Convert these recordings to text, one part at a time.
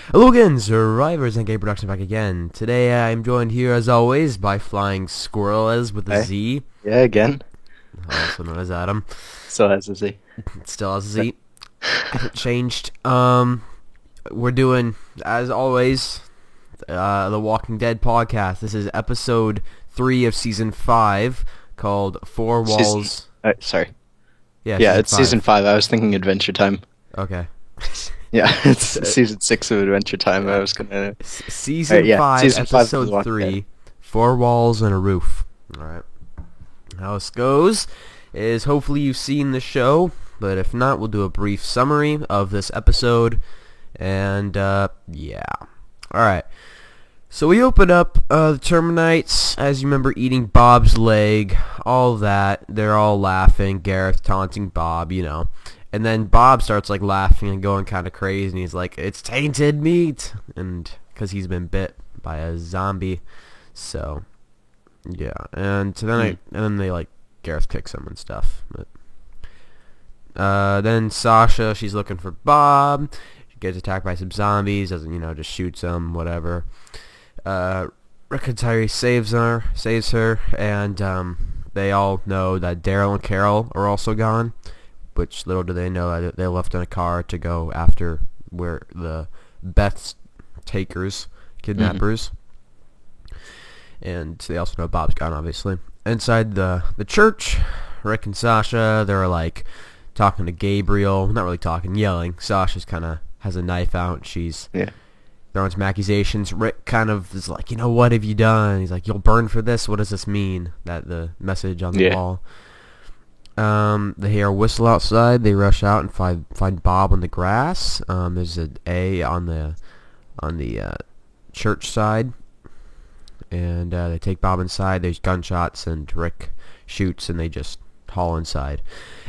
Hello again, Survivors and Game Production back again. Today I'm joined here as always by Flying Squirrels with a Hey, Z, yeah, again. also known as Adam. Still has a Z. Still has a Z. Hasn't changed. We're doing, as always, the Walking Dead podcast. This is episode 3 of season 5 called Four Season. Walls. Sorry. Yeah, Yeah, season it's 5. season 5. I was thinking Adventure Time. Okay. Yeah, it's season 6 of Adventure Time. I Yeah. was gonna. Season Alright, yeah, 5, season 5 of The episode Walking 3, Four Walls and a Roof. Alright. How this goes is hopefully you've seen the show, but if not, we'll do a brief summary of this episode. And, yeah. Alright. So we open up the Terminites, as you remember, eating Bob's leg, all that. They're all laughing, Gareth taunting Bob, you know. And then Bob starts like laughing and going kind of crazy, and he's like, "It's tainted meat," and because he's been bit by a zombie. So yeah, and so then they like Gareth kicks him and stuff. But then Sasha, she's looking for Bob. She gets attacked by some zombies. Doesn't just shoots them, whatever. Rick and Tyree saves her, and they all know that Daryl and Carol are also gone. Which little do they know that they left in a car to go after where the Beth's takers, kidnappers. And they also know Bob's gone, obviously. Inside the church, Rick and Sasha, they're like talking to Gabriel. Not really talking, yelling. Sasha's kind of has a knife out. She's throwing some accusations. Rick kind of is like, what have you done? He's like, you'll burn for this. What does this mean? That the message on the wall. They hear a whistle outside. They rush out and find Bob on the grass. There's an A on the church side, and they take Bob inside. There's gunshots, and Rick shoots, and they just haul inside.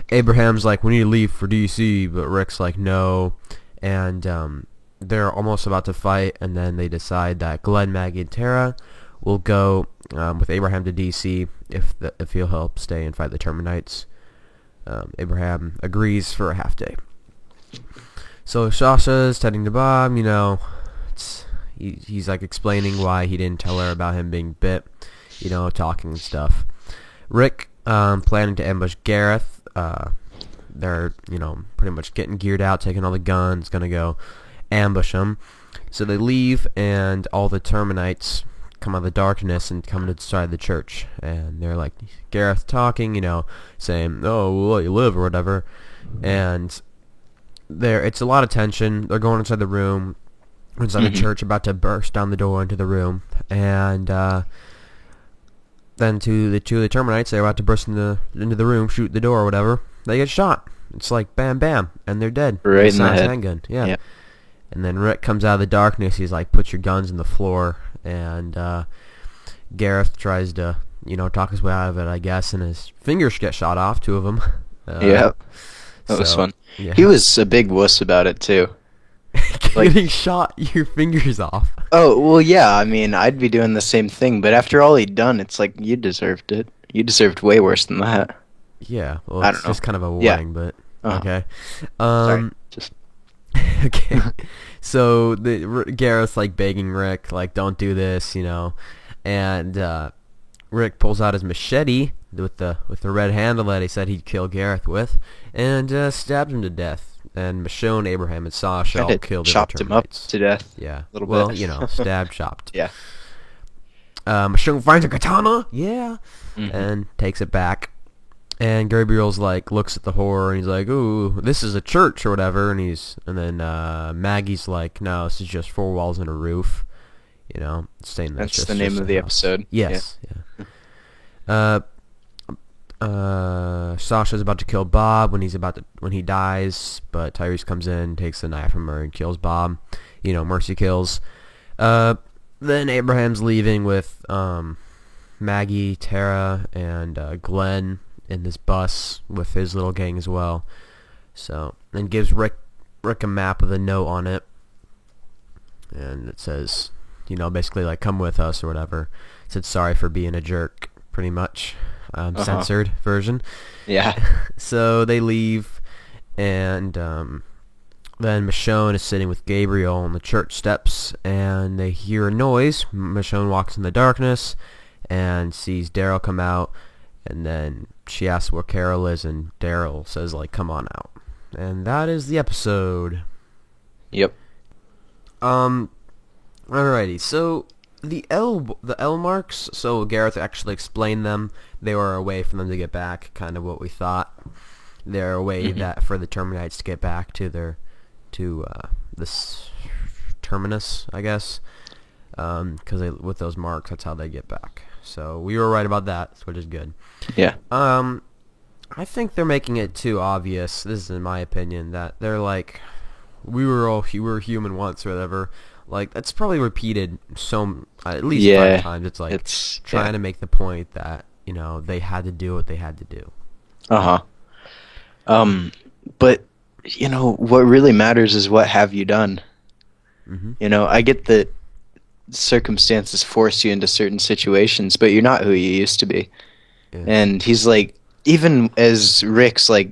Abraham's like, "We need to leave for DC," but Rick's like, "No," and they're almost about to fight, and then they decide that Glenn, Maggie, and Tara will go with Abraham to DC if he'll help stay and fight the Terminites. Abraham agrees for a half day. So Sasha's heading to Bob, he's like explaining why he didn't tell her about him being bit, talking and stuff. Rick, planning to ambush Gareth, they're, pretty much getting geared out, taking all the guns, gonna go ambush him. So they leave, and all the Terminites come out of the darkness and come inside the church, and they're like Gareth talking, saying, "Oh, we'll let you live," or whatever. And it's a lot of tension. They're going inside the room, inside the church, about to burst down the door into the room, and then the two of the Terminites, they're about to burst into the room, shoot the door or whatever. They get shot. It's like bam, bam, and they're dead. Right in the head. Handgun. Yeah. And then Rick comes out of the darkness. He's like, "Put your guns in the floor." And Gareth tries to, talk his way out of it, I guess, and his fingers get shot off, 2 of them. That was fun. Yeah. He was a big wuss about it, too. Getting shot your fingers off. Oh, well, yeah, I mean, I'd be doing the same thing, but after all he'd done, it's like, you deserved it. You deserved way worse than that. Yeah, well, I it's don't know. just kind of a warning, but okay. Sorry, just... Okay. So Gareth's like begging Rick, like, "Don't do this," and Rick pulls out his machete with the red handle that he said he'd kill Gareth with, and stabs him to death. And Michonne, Abraham, and Sasha all killed him. Chopped him up to death. Yeah. A little bit. Stabbed, chopped. Yeah. Michonne finds a katana. Yeah. And takes it back. And Gabriel's like, looks at the horror, and he's like, "Ooh, this is a church," or whatever. And then Maggie's like, "No, this is just 4 walls and a roof." Saying that's the name of the episode. Yes. Yeah. Sasha's about to kill Bob when he dies, but Tyrese comes in, takes the knife from her, and kills Bob. Mercy kills. Then Abraham's leaving with Maggie, Tara, and Glenn in this bus with his little gang as well. So, and gives Rick a map with a note on it, and it says, basically like, "Come with us," or whatever. It said, "Sorry for being a jerk," pretty much. Censored version. Yeah. So they leave, and Then Michonne is sitting with Gabriel on the church steps, and they hear a noise. Michonne walks in the darkness and sees Daryl come out, and then she asks where Carol is, and Daryl says, like, come on out. And that is the episode. Yep. Alrighty, so the L marks, so Gareth actually explained them. They were a way for them to get back, kind of what we thought. They're a way that for the Terminites to get back to this terminus, I guess, because with those marks, that's how they get back. So we were right about that, which is good. Yeah. I think they're making it too obvious. This is in my opinion, that they're like, we were human once or whatever. Like, that's probably repeated at least 5 times. It's like trying to make the point that, you know, they had to do what they had to do. But you know what really matters is what have you done. Mm-hmm. You know, I get that circumstances force you into certain situations, but you're not who you used to be. Yeah. And he's like, even as Rick's like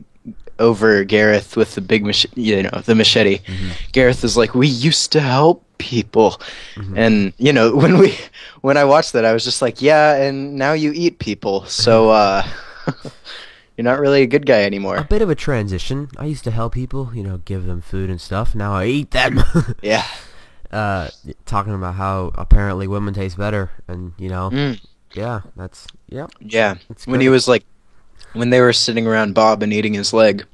over Gareth with the big the machete, Gareth is like, we used to help people. And you know, when I watched that, I was just like, yeah, and now you eat people, so you're not really a good guy anymore. A bit of a transition. I used to help people, you know, give them food and stuff. Now I eat them. Yeah. Talking about how apparently women taste better, and you know, yeah, that's Yeah. That's When great. he was like, when they were sitting around Bob and eating his leg,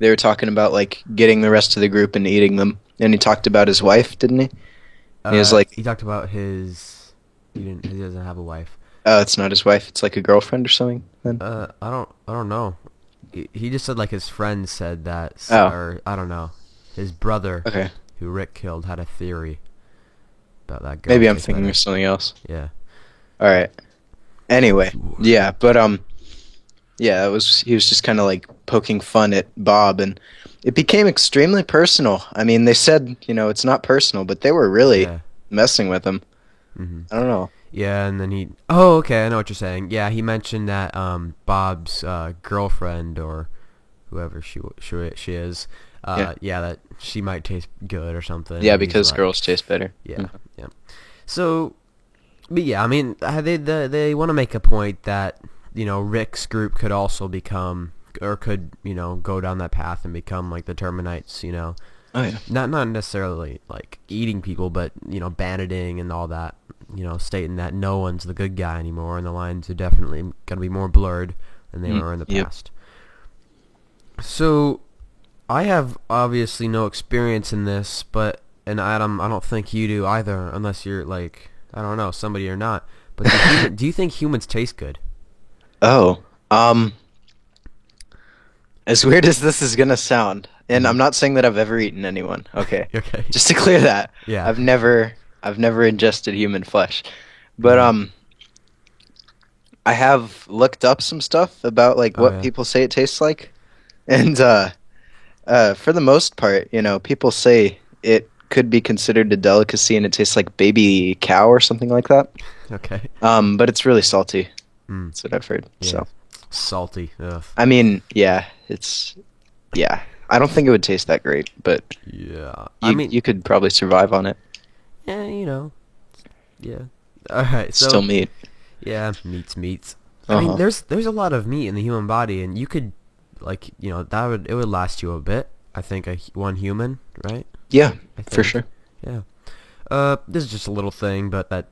they were talking about like getting the rest of the group and eating them. And he talked about his wife, didn't he? He was like, he talked about his. He doesn't have a wife. oh, it's not his wife. It's like a girlfriend or something. Then I don't know. He just said like his friend said that, Oh. or I don't know. His brother, okay, who Rick killed, had a theory about that girl. maybe I'm tastes thinking better. of something else. Yeah. All right. Anyway, yeah, but yeah, he was just kind of like poking fun at Bob, and it became extremely personal. I mean, they said, you know, it's not personal, but they were really Yeah. messing with him. Mm-hmm. I don't know. Yeah, and then he. Oh, okay, I know what you're saying. Yeah, he mentioned that Bob's girlfriend or whoever she is. Yeah, that she might taste good or something. Yeah, and he's because like- girls taste better. Yeah, yeah. So, but yeah, I mean, they want to make a point that, you know, Rick's group could also become, or could, you know, go down that path and become like the Terminites, you know. Oh yeah. Not necessarily like eating people, but, you know, banditing and all that, you know, stating that no one's the good guy anymore, and the lines are definitely going to be more blurred than they were in the Yep. past. So, I have obviously no experience in this, and Adam, I don't think you do either, unless you're like, I don't know, somebody or not. But do you think humans taste good? Oh, as weird as this is gonna sound, and I'm not saying that I've ever eaten anyone. Okay, Okay. just to clear that. Yeah. I've never ingested human flesh, but I have looked up some stuff about like what yeah. people say it tastes like, and for the most part, you know, people say it could be considered a delicacy, and it tastes like baby cow or something like that. Okay. But it's really salty. Mm. That's what I've heard. Yeah. So. Salty. Ugh. I mean, yeah, I don't think it would taste that great, but Yeah. you could probably survive on it. yeah, you know. Yeah. All right. So Still meat. yeah, meats. I mean, Uh-huh. there's a lot of meat in the human body, and you could, like, you know, it would last you a bit. I think one human, right? Yeah, I for think. sure. Yeah. This is just a little thing, but that.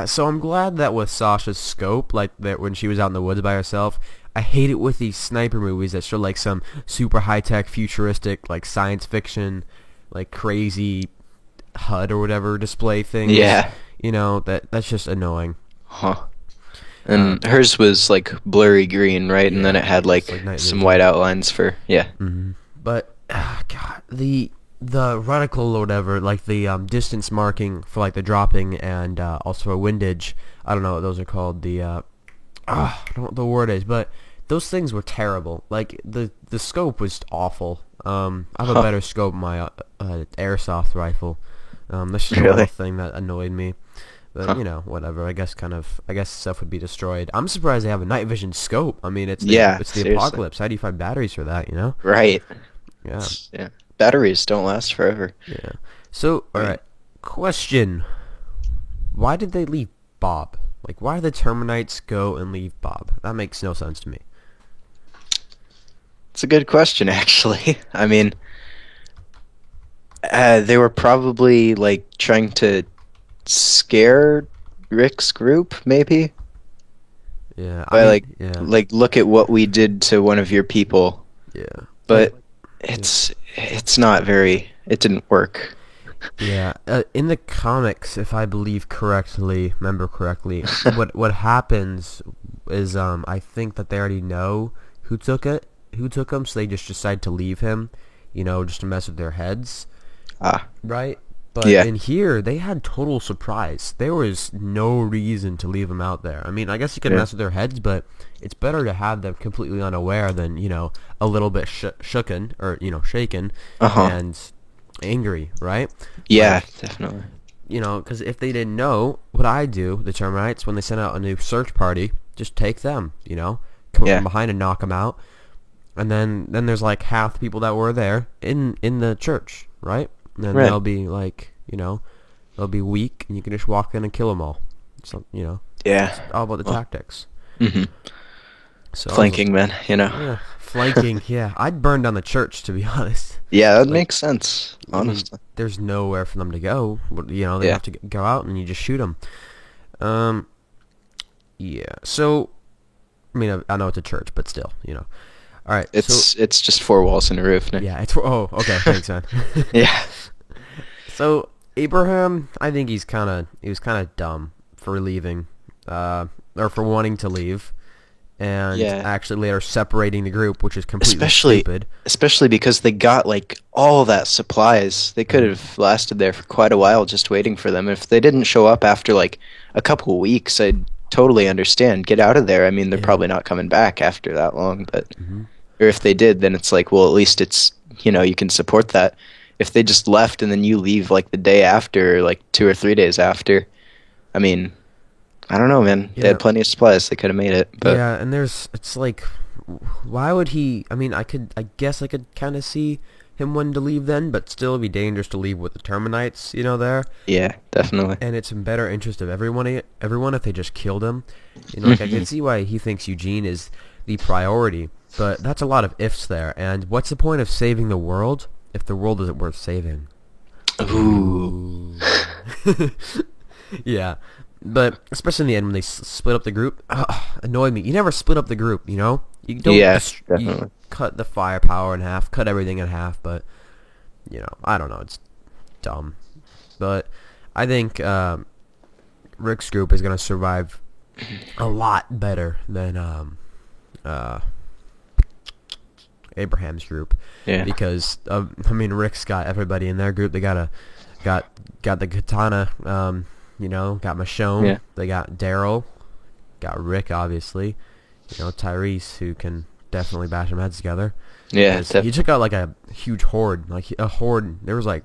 So I'm glad that with Sasha's scope, like that when she was out in the woods by herself. I hate it with these sniper movies that show like some super high tech, futuristic, like science fiction, like crazy HUD or whatever display things. Yeah. You know, that's just annoying. Huh. And hers was like blurry green, right? And then it had like, it's like night some vision. white outlines for Mm-hmm. But God, the reticle or whatever, like the distance marking for like the dropping and also a windage. I don't know what those are called. I don't know what the word is, but those things were terrible. Like the scope was awful. I have a better scope in my airsoft rifle. That's just a Really? little thing that annoyed me. But you know, whatever. I guess stuff would be destroyed. I'm surprised they have a night vision scope. I mean, it's the seriously. apocalypse. How do you find batteries for that? You know? right. Yeah. Yeah. batteries don't last forever. Yeah. So, all right. Question: why did they leave Bob? Like, why did the Terminites go and leave Bob? That makes no sense to me. It's a good question, actually. I mean, they were probably like trying to scare Rick's group, maybe. Yeah. By yeah. like look at what we did to one of your people. Yeah. But it's not very. It didn't work. Yeah, in the comics, if I remember correctly, what happens is I think that they already know who took him, so they just decide to leave him, just to mess with their heads, right? But Yeah. in here, they had total surprise. There was no reason to leave him out there. I mean, I guess you can mess with their heads, but it's better to have them completely unaware than a little bit shooken or shaken and angry, right? Yeah, definitely. Because if they didn't know, what I do, the Terminites, when they send out a new search party, just take them, come from behind and knock them out. And then there's like half the people that were there in the church, right? And then they'll be like, they'll be weak, and you can just walk in and kill them all. So, Yeah. it's all about the tactics. Mm-hmm. So Flanking men, Yeah, flanking, yeah. I'd burn down the church, to be honest. Yeah, that makes sense, honestly. There's nowhere for them to go. They have to go out, and you just shoot them. Yeah. So, I mean, I know it's a church, but still, All right. It's just 4 walls and a roof. No? Yeah. Okay. Thanks, man. Yeah. So Abraham, I think he was kind of dumb for leaving, or for wanting to leave. And actually later separating the group, which is completely stupid. Especially because they got like all that supplies. They could have lasted there for quite a while just waiting for them. If they didn't show up after like a couple of weeks, I'd totally understand. Get out of there. I mean, they're probably not coming back after that long, but or if they did, then it's like, well, at least it's, you can support that. If they just left and then you leave like the day after, or like 2 or 3 days after, I mean, I don't know, man. Yeah. They had plenty of supplies. They could have made it. But yeah, and it's like, why would he? I mean, I guess I could kind of see him wanting to leave then, but still it'd be dangerous to leave with the Terminites, there. Yeah, definitely. And it's in better interest of everyone if they just killed him. I can see why he thinks Eugene is the priority, but that's a lot of ifs there. And what's the point of saving the world if the world isn't worth saving? Ooh. Yeah. But especially in the end when they split up the group, annoyed me. You never split up the group, You don't. Definitely. You cut the firepower in half, cut everything in half. But I don't know. It's dumb. But I think Rick's group is gonna survive a lot better than Abraham's group. Yeah. Because Rick's got everybody in their group. They got the katana. Got Michonne. Yeah. They got Daryl. Got Rick, obviously. Tyrese, who can definitely bash them heads together. Yeah, he took out like a huge horde. Like a horde. There was like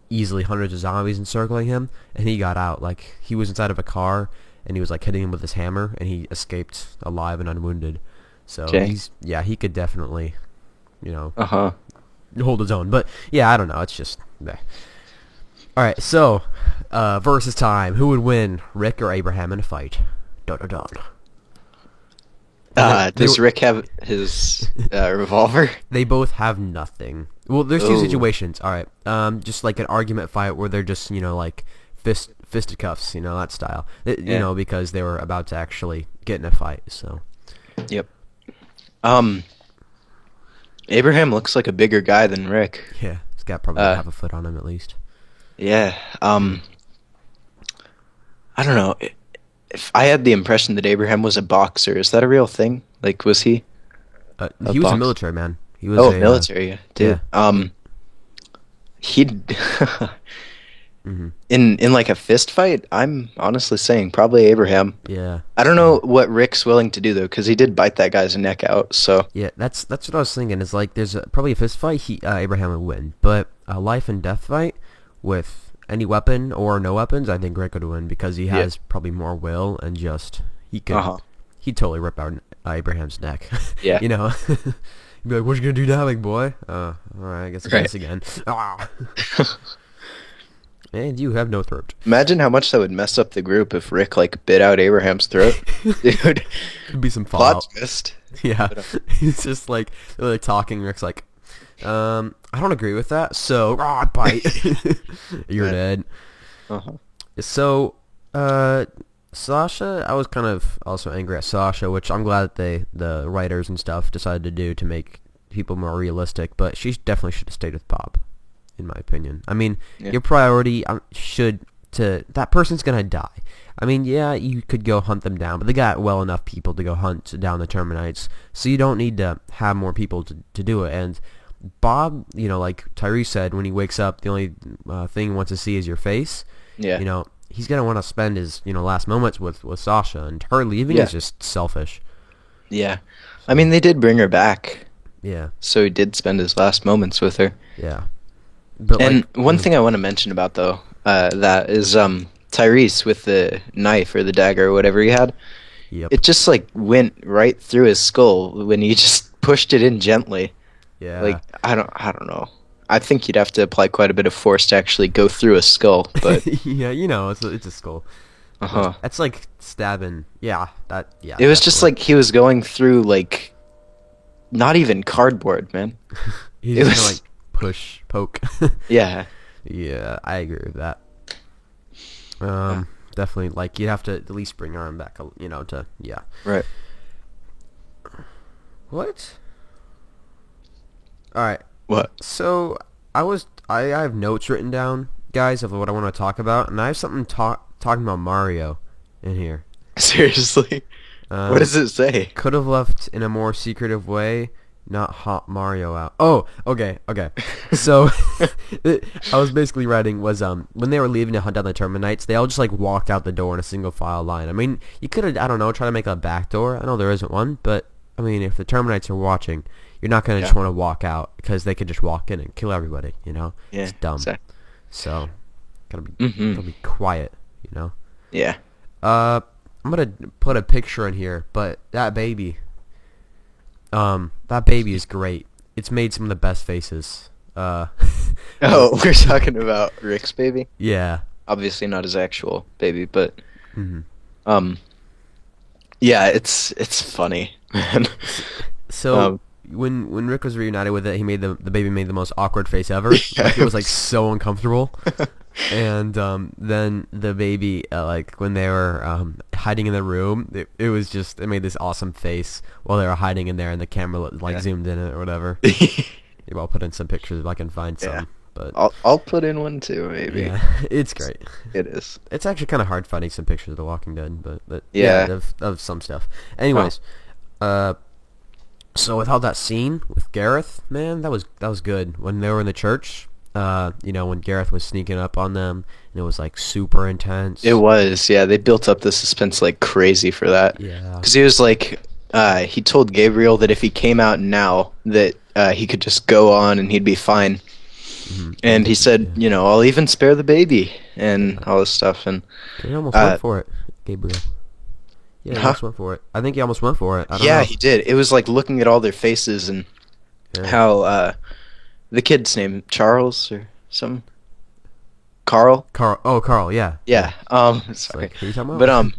easily hundreds of zombies encircling him, and he got out. Like he was inside of a car, and he was like hitting him with his hammer, and he escaped alive and unwounded. So he could definitely, hold his own. But yeah, I don't know. It's just. Bleh. All right, so versus time. Who would win, Rick or Abraham in a fight? Dun, dun, dun. Does Rick have his revolver? They both have nothing. Well, there's two situations. All right, just like an argument fight where they're just like fisticuffs, that style. Because they were about to actually get in a fight. So. Yep. Abraham looks like a bigger guy than Rick. Yeah, he's got probably half a foot on him at least. Yeah. I don't know. If I had the impression that Abraham was a boxer, is that a real thing? Like, was he? He was a military man. He was military, dude. Yeah. He'd in like a fist fight. I'm honestly saying probably Abraham. Yeah. I don't know what Rick's willing to do though, because he did bite that guy's neck out. So yeah, that's what I was thinking. Is like there's probably a fist fight. Abraham would win, but a life and death fight with any weapon or no weapons, I think Rick would win because he has probably more will and just he could he'd totally rip out Abraham's neck. Yeah. You'd be like, what you gonna do now, big boy? All right, I guess I Right. guess again. Ah. And you have no throat. Imagine how much that would mess up the group if Rick like bit out Abraham's throat. Dude, Could be some fallout. plot twist. Yeah, But, he's just like they're like talking. Rick's like, I don't agree with that. So, bite. You're Yeah. dead. uh-huh. So, Sasha, I was kind of also angry at Sasha, which I'm glad that the writers and stuff decided to do to make people more realistic. But she definitely should have stayed with Bob, in my opinion. I mean, Yeah. your priority that person's gonna die. I mean, yeah, you could go hunt them down, but they got well enough people to go hunt down the Terminites, so you don't need to have more people to do it. And Bob, like Tyrese said, when he wakes up, the only thing he wants to see is your face. Yeah. He's gonna want to spend his last moments with Sasha, and her leaving Yeah. is just selfish. Yeah. I mean, they did bring her back, Yeah, so he did spend his last moments with her. yeah. But And like, one thing I want to mention about though, that is Tyrese with the knife or the dagger or whatever he had. yep, It just like went right through his skull when he just pushed it in gently. yeah, Like I don't know. I think you'd have to apply quite a bit of force to actually go through a skull, but yeah, it's a skull. uh-huh. That's like stabbing. Yeah, yeah. It was just definitely. like he was going through like not even cardboard, man. He's it just was- gonna like push, poke. Yeah. Yeah, I agree with that. Definitely, like you'd have to at least bring your arm back, yeah. Right. What? All right. What? So I have notes written down, guys, of what I want to talk about, and I have something talking about Mario in here. Seriously? What does it say? Could have left in a more secretive way, not hot Mario out. Oh, okay. So I was basically writing was when they were leaving to hunt down the Terminites, they all just like walked out the door in a single file line. I mean, you could have, I don't know, try to make a back door. I know there isn't one, but I mean, if the Terminites are watching, you're not gonna just want to walk out because they could just walk in and kill everybody. Yeah. It's dumb. Exactly. So gotta be Mhm. gotta be quiet. Yeah. I'm gonna put a picture in here, but that baby is great. It's made some of the best faces. Oh, we're talking about Rick's baby? Yeah. Obviously not his actual baby, but hmm yeah, it's funny, man. So when Rick was reunited with it, the baby made the most awkward face ever. Yeah, Like, it was like so uncomfortable. And then the baby, like when they were hiding in the room, it was just, it made this awesome face while they were hiding in there, and the camera like zoomed in it or whatever. Maybe I'll put in some pictures if I can find some. Yeah. But I'll put in one too, maybe. yeah, it's great. It is. It's actually kind of hard finding some pictures of The Walking Dead, but Yeah. of some stuff. Anyways, so with all that scene with Gareth, man, that was good. When they were in the church, when Gareth was sneaking up on them, and it was like super intense. It was, yeah. They built up the suspense like crazy for that. Yeah. Because he was like, he told Gabriel that if he came out now, that he could just go on and he'd be fine. Mm-hmm. And he said, I'll even spare the baby and all this stuff. And He almost went for it, Gabriel. Yeah, he Huh? almost went for it. I think he almost went for it. I don't yeah, know. he did. It was like looking at all their faces and Yeah. how the kid's name, Charles or something? Carl? Carl. Oh, Carl. Yeah. Yeah. It's Sorry. like, who are you talking about? But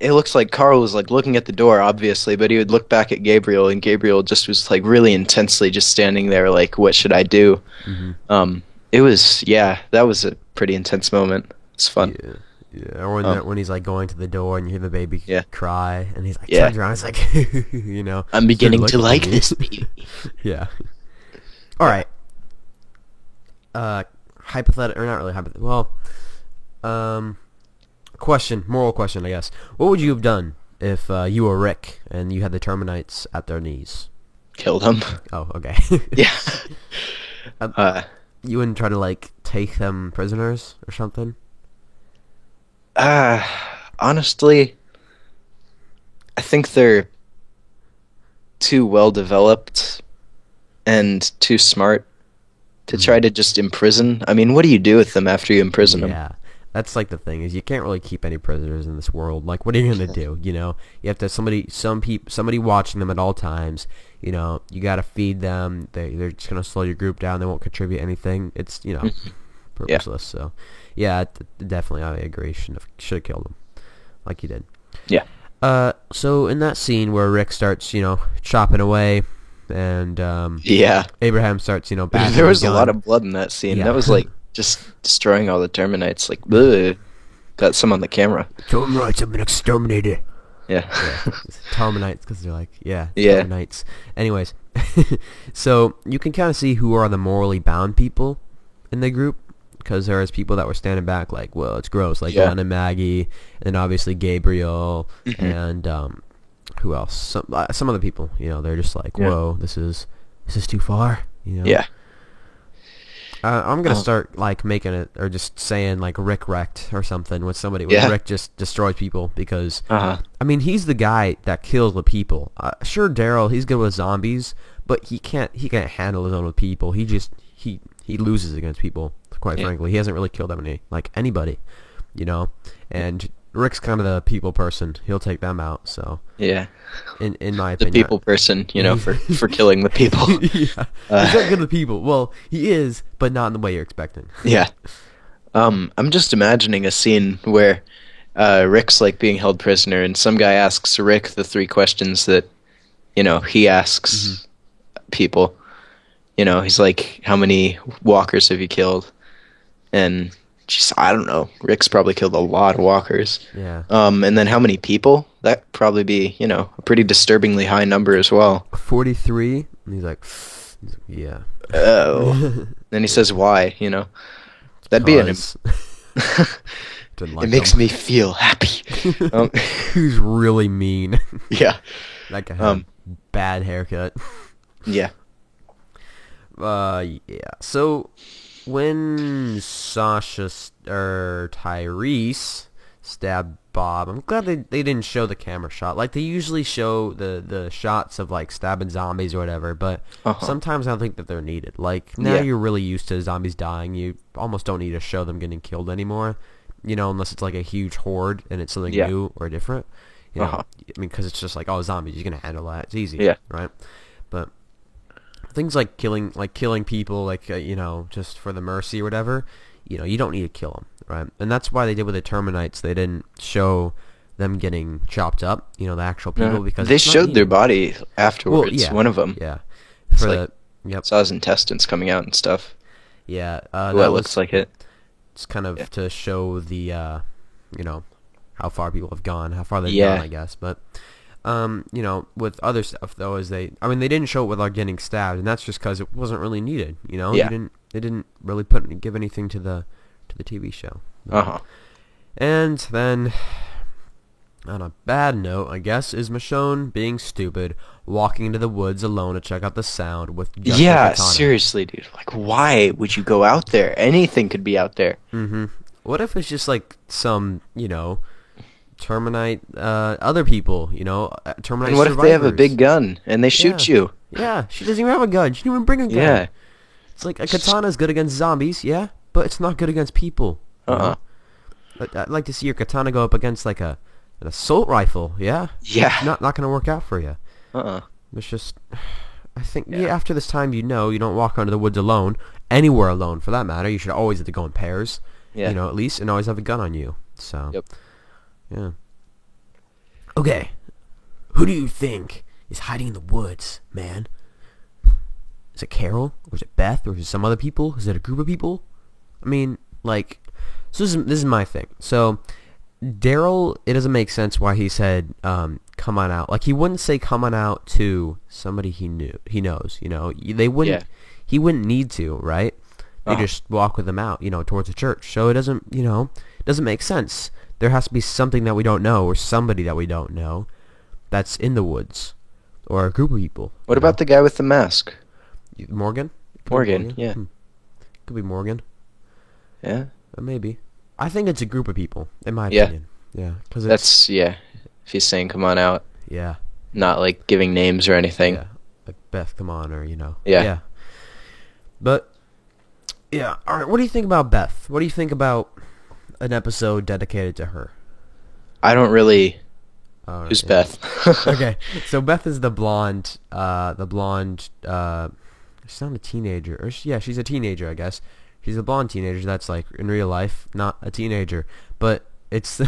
it looks like Carl was like looking at the door, obviously, but he would look back at Gabriel, and Gabriel just was like really intensely just standing there, like, what should I do? Mhm. It was, yeah, that was a pretty intense moment. It's fun. Yeah. Yeah, or when he's like going to the door and you hear the baby Yeah. cry, and he's like Yeah. turns around, he's like, I'm beginning to "Look at like me." this baby. Yeah. All right. Hypothetical, or not really hypothetical. Well, moral question, I guess. What would you have done if you were Rick and you had the Terminites at their knees? Killed him. Oh, okay. Yeah. You wouldn't try to like take them prisoners or something? Honestly, I think they're too well developed and too smart to try to just imprison. I mean, what do you do with them after you imprison them? Yeah. That's like the thing, is you can't really keep any prisoners in this world. Like, what are you gonna do? You have to have somebody watching them at all times. You know, you got to feed them. They're just going to slow your group down. They won't contribute anything. It's, you know, purposeless. So, yeah, definitely, I agree. Should have killed him like you did. Yeah. So in that scene where Rick starts, you know, chopping away, and Yeah. Abraham starts, you know, There was a lot of blood in that scene. Yeah. That was like just destroying all the Terminites. Like, ugh. Got some on the camera. Terminites have been exterminated. Yeah. Terminites, because they're like, Yeah. Terminites. Anyways, so you can kind of see who are the morally bound people in the group, because there is people that were standing back like, well, it's gross, like Glenn and Maggie, and then obviously Gabriel, and who else? Some other people, you know, they're just like, whoa, this is too far, you know. Yeah. I'm gonna start like making it, or just saying like Rick wrecked or something with somebody. When Rick just destroys people, because I mean, he's the guy that kills the people. Sure, Daryl, he's good with zombies, but he can't handle his own with people. He loses against people. Quite frankly, he hasn't really killed anybody, you know. And Rick's kind of the people person. He'll take them out. So yeah, in my the opinion, people person, you know, for killing the people. He's not good with people. Well, he is, but not in the way you're expecting. Yeah. I'm just imagining a scene where Rick's like being held prisoner, and some guy asks Rick the 3 questions that, you know, he asks people. You know, he's like, how many walkers have you killed? And just, I don't know. Rick's probably killed a lot of walkers. Yeah. And then how many people? That'd probably be, you know, a pretty disturbingly high number as well. 43. And he's like, yeah. Oh. Then he says why, you know. That'd be an... It makes me feel happy. He's really mean. Yeah. That guy had a bad haircut. Yeah. Yeah. So when Sasha or Tyrese stabbed Bob, I'm glad they didn't show the camera shot. Like, they usually show the shots of like stabbing zombies or whatever, but sometimes I don't think that they're needed. Like, now you're really used to zombies dying. You almost don't need to show them getting killed anymore, you know, unless it's like a huge horde and it's something new or different. You know, I mean, because it's just like, oh, zombies, you're gonna handle that. It's easy, right? But things like killing people, like you know, just for the mercy or whatever, you know, you don't need to kill them, right? And that's why they did with the Terminites. They didn't show them getting chopped up, you know, the actual people, because they showed their body afterwards. Well, one of them, for like, saw his intestines coming out and stuff. Yeah, that looks like it. It's kind of to show the, you know, how far people have gone, how far they've gone, I guess, but. You know, with other stuff though, they didn't show it without getting stabbed, and that's just because it wasn't really needed. You know, they didn't really give anything to the TV show. And then, on a bad note, I guess, is Michonne being stupid, walking into the woods alone to check out the sound with just a katana. Seriously, dude. Like, why would you go out there? Anything could be out there. What if it's just like some, you know, Terminite other people, you know, Terminite and what survivors. If they have a big gun and they shoot you? Yeah, she doesn't even have a gun. She didn't even bring a gun. Yeah. It's like a katana is good against zombies, yeah, but it's not good against people. I'd like to see your katana go up against like an assault rifle, yeah? Yeah. It's not going to work out for you. It's just, I think, after this time, you know, you don't walk onto the woods alone, anywhere alone for that matter. You should always have to go in pairs, you know, at least, and always have a gun on you. So, yeah. Okay. Who do you think is hiding in the woods, man? Is it Carol? Or is it Beth? Or is it some other people? Is it a group of people? I mean, like, so this is my thing. So, Daryl, it doesn't make sense why he said, come on out. Like, he wouldn't say come on out to somebody he knows, you know. They wouldn't, he wouldn't need to, right? They just walk with them out, you know, towards the church. So it doesn't, you know, doesn't make sense. There has to be something that we don't know, or somebody that we don't know, that's in the woods, or a group of people. What about the guy with the mask? Morgan? Morgan, yeah. Could be Morgan. Yeah? Maybe. I think it's a group of people, in my opinion. Yeah. Cause that's, if he's saying come on out. Yeah. Not, like, giving names or anything. Yeah. Like, Beth, come on, or, you know. Yeah. But, yeah. All right, what do you think about Beth? What do you think about an episode dedicated to her? I don't really Oh, Who's yeah. Beth? Okay, so Beth is the blonde. She's not a teenager, or yeah, she's a teenager, I guess. She's a blonde teenager that's like in real life not a teenager, but it's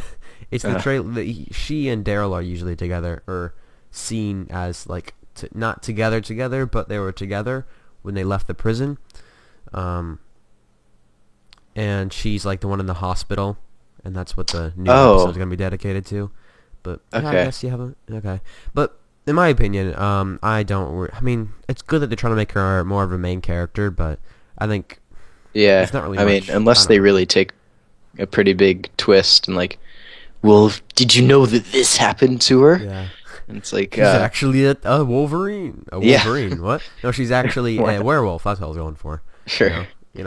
it's the trait that she and Daryl are usually together or seen as like not together, but they were together when they left the prison. Um, and she's like the one in the hospital, and that's what the new episode is gonna be dedicated to. But yeah, I Okay. guess you haven't. Okay, but in my opinion, I don't. I mean, it's good that they're trying to make her more of a main character, but I think Yeah. it's not really I mean, much. I unless don't they know. really take a pretty big twist and like, well, did you know that this happened to her? Yeah, And it's like, she's actually a Wolverine. A Yeah. Wolverine? What? No, she's actually a What? werewolf. That's what I was going for. sure. That'd be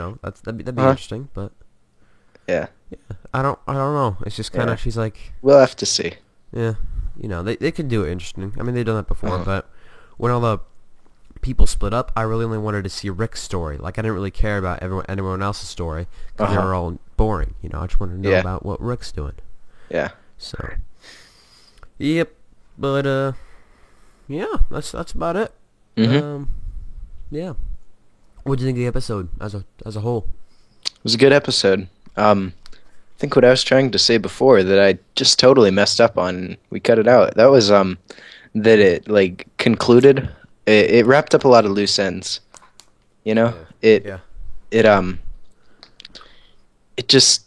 Uh-huh. interesting, but Yeah. I don't know. It's just kind Yeah. of she's like, We'll have to see. yeah, they could do it interesting. I mean, they've done that before, Uh-huh. but when all the people split up, I really only wanted to see Rick's story. Like, I didn't really care about anyone else's story because they Uh-huh. were all boring. I just wanted to know Yeah. about what Rick's doing. Yeah. So, yep. But yeah, that's about it. Mm-hmm. Yeah. What do you think of the episode as a whole? It was a good episode. I think what I was trying to say before that I just totally messed up on, we cut it out. That was that it like concluded. It wrapped up a lot of loose ends. You know? Yeah. It just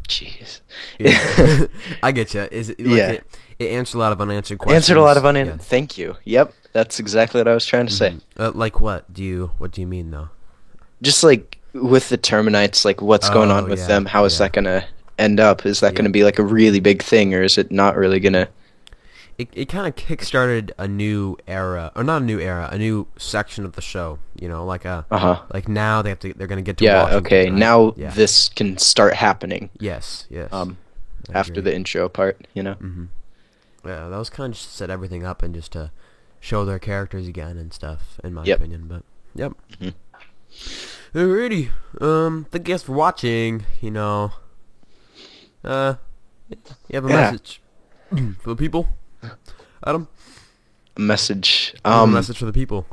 jeez. Yeah. I get you. Is it like Yeah. it answered a lot of unanswered questions? Answered a lot of Yes. Thank you. Yep, that's exactly what I was trying to say. Like what? What do you mean though? Just like with the Terminites, like what's going on Oh, with yeah, them? How is yeah. that gonna end up? Is that Yeah. gonna be like a really big thing, or is it not really gonna? It kind of kickstarted a new era, or not a new era, a new section of the show. Like like now they're gonna get to Yeah. Washington, Okay. right? Now Yeah. this can start happening. Yes. I After agree. the intro part, you know. Yeah, that was kind of just to set everything up and just to show their characters again and stuff, in my Yep. opinion. But yep. Mhm. Alrighty. Thank you guys for watching. You have a Yeah. message for the people, Adam. A message. You have a message for the people.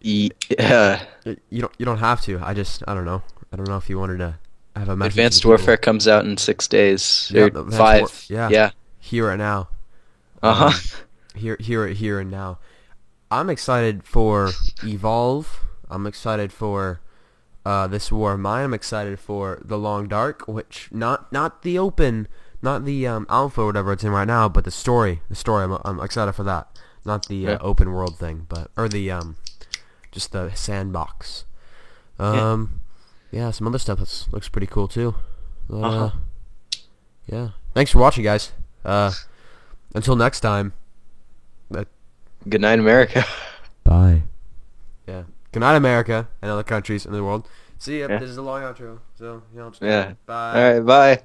Yeah. You don't have to. I don't know. I don't know if you wanted to have a message. Advanced for the people. Warfare comes out in 6 days. Yeah, Or Advanced 5. Yeah. Yeah. Here and now. Uh huh. Here and now. I'm excited for Evolve. I'm excited for This War of Mine. I'm excited for The Long Dark, which not the open, not the alpha or whatever it's in right now, but the story. I'm excited for that. Not the Yeah. open world thing, or the just the sandbox. Yeah, some other stuff that looks pretty cool too. Yeah. Thanks for watching, guys. Until next time. Good night, America. Bye. Yeah. Good night, America, and other countries in the world. See ya. Yeah. This is a long outro, so Yeah. bye. All right. Bye.